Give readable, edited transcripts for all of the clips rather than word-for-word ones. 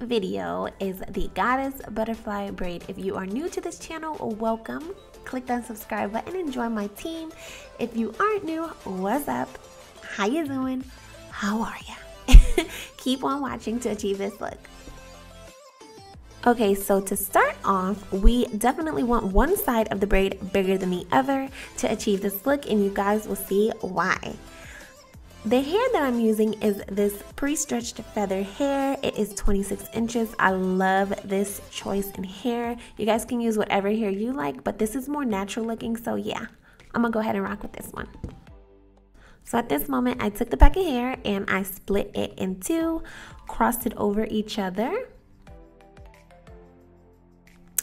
video is the Goddess Butterfly Braid. If you are new to this channel, welcome. Click that subscribe button and join my team. If you aren't new, what's up? How you doing? How are ya? Keep on watching to achieve this look. Okay, so to start off, we definitely want one side of the braid bigger than the other to achieve this look, and you guys will see why. The hair that I'm using is this pre-stretched feather hair. It is 26 inches. I love this choice in hair. You guys can use whatever hair you like, but this is more natural looking, so yeah, I'm gonna go ahead and rock with this one. So at this moment, I took the pack of hair and I split it in two, crossed it over each other.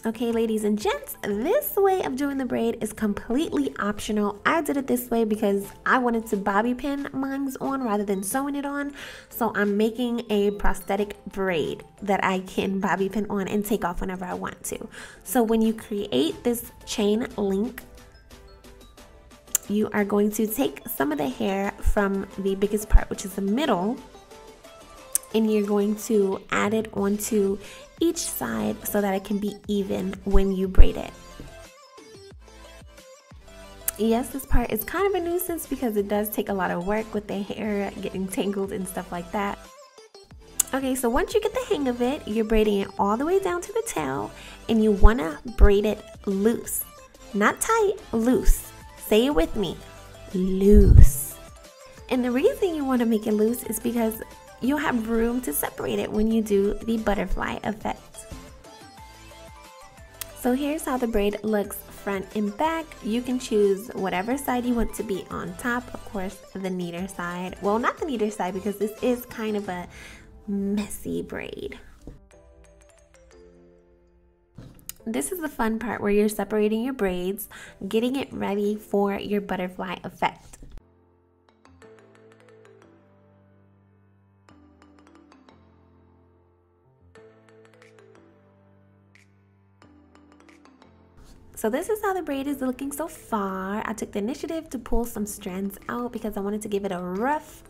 Okay, ladies and gents, this way of doing the braid is completely optional. I did it this way because I wanted to bobby pin mine on rather than sewing it on. So I'm making a prosthetic braid that I can bobby pin on and take off whenever I want to. So when you create this chain link, you are going to take some of the hair from the biggest part, which is the middle, and you're going to add it onto each side so that it can be even when you braid it. Yes, this part is kind of a nuisance because it does take a lot of work with the hair getting tangled and stuff like that. Okay, so once you get the hang of it, you're braiding it all the way down to the tail, and you want to braid it loose. Not tight, loose. Say it with me, loose. And the reason you want to make it loose is because you'll have room to separate it when you do the butterfly effect. So here's how the braid looks front and back. You can choose whatever side you want to be on top. Of course, the neater side. Well, not the neater side because this is kind of a messy braid. This is the fun part where you're separating your braids, getting it ready for your butterfly effect. So this is how the braid is looking so far. I took the initiative to pull some strands out because I wanted to give it a rough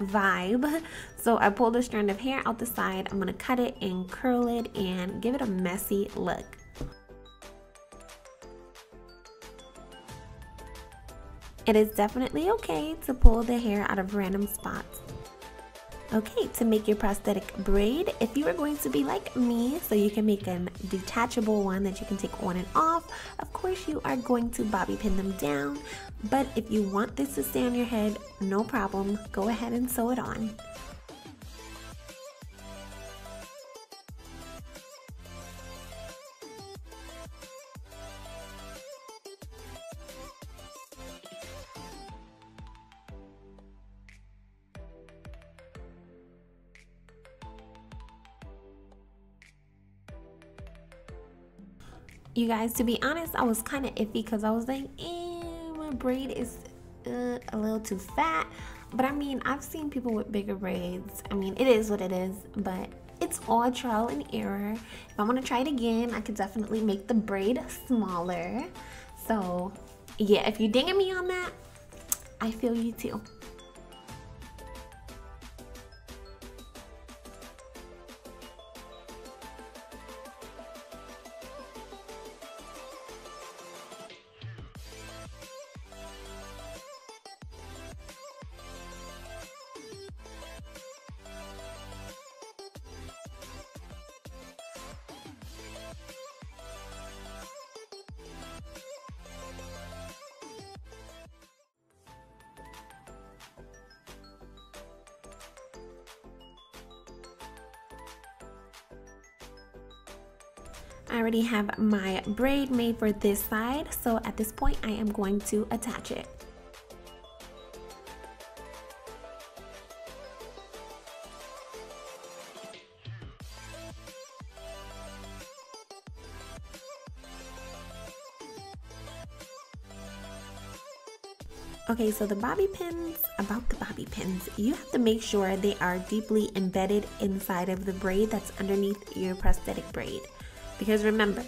vibe. So I pulled a strand of hair out the side. I'm gonna cut it and curl it and give it a messy look. It is definitely okay to pull the hair out of random spots. Okay, to make your prosthetic braid, if you are going to be like me, so you can make a detachable one that you can take on and off, of course you are going to bobby pin them down. But if you want this to stay on your head, no problem, go ahead and sew it on. You guys, to be honest, I was kind of iffy because I was like, my braid is a little too fat. But I mean, I've seen people with bigger braids. I mean, it is what it is, but it's all trial and error. If I want to try it again, I could definitely make the braid smaller. So yeah, if you're dinging me on that, I feel you too. I already have my braid made for this side, so at this point I am going to attach it. Okay, so the bobby pins, about the bobby pins, you have to make sure they are deeply embedded inside of the braid that's underneath your prosthetic braid. Because remember,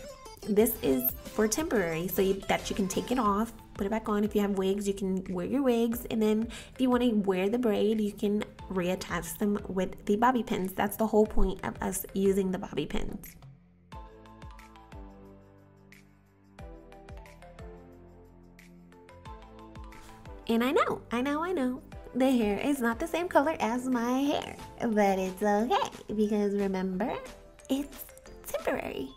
this is for temporary, so that you can take it off, put it back on. If you have wigs, you can wear your wigs, and then if you want to wear the braid, you can reattach them with the bobby pins. That's the whole point of us using the bobby pins. And I know, the hair is not the same color as my hair, but it's okay because remember, it's temporary.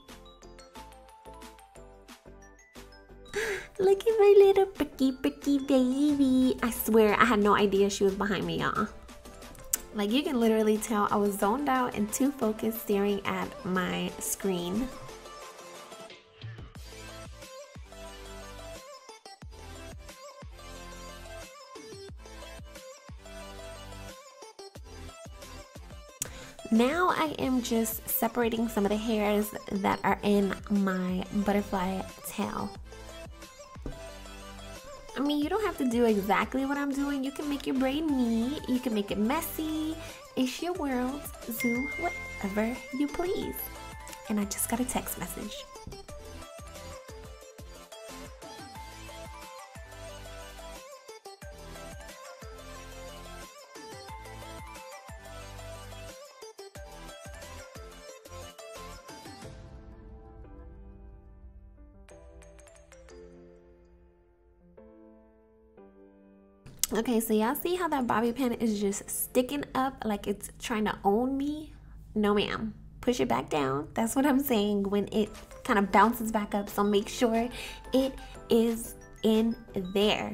Look at my little pretty baby. I swear I had no idea she was behind me, y'all. Like, you can literally tell I was zoned out and too focused staring at my screen. Now I am just separating some of the hairs that are in my butterfly tail. I mean, you don't have to do exactly what I'm doing. You can make your braid neat, you can make it messy. It's your world. Do whatever you please. And I just got a text message. Okay, so y'all see how that bobby pin is just sticking up like it's trying to own me? No ma'am. Push it back down. That's what I'm saying when it kind of bounces back up. So make sure it is in there.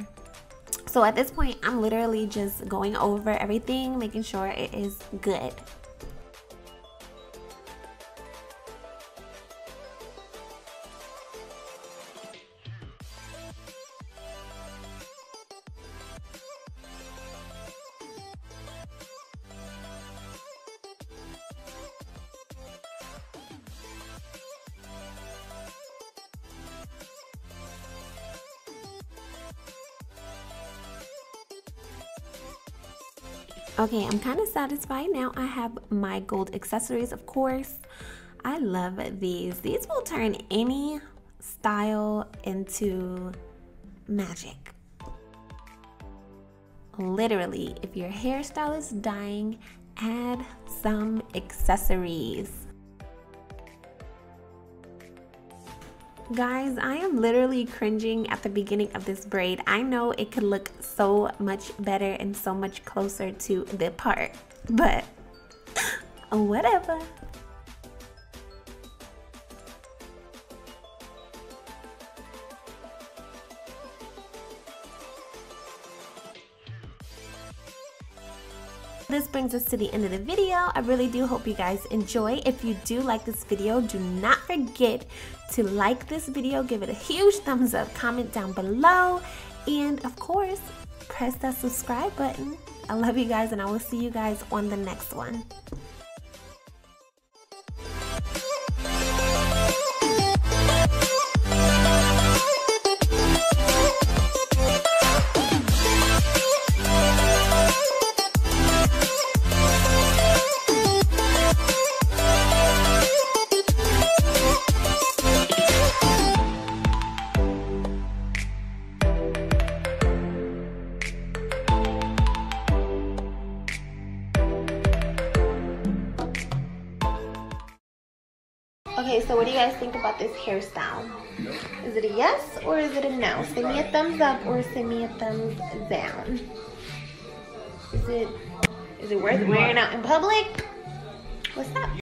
So at this point, I'm literally just going over everything, making sure it is good. Okay, I'm kind of satisfied now. I have my gold accessories, of course. I love these. These will turn any style into magic. Literally, if your hairstyle is dying, add some accessories. Guys, I am literally cringing at the beginning of this braid. I know it could look so much better and so much closer to the part, but whatever. This brings us to the end of the video. I really do hope you guys enjoy. If you do like this video, do not forget to like this video, give it a huge thumbs up, comment down below, and of course, press that subscribe button. I love you guys, and I will see you guys on the next one. Okay, so what do you guys think about this hairstyle? Is it a yes or is it a no? Send me a thumbs up or send me a thumbs down. Is it worth wearing out in public? What's up?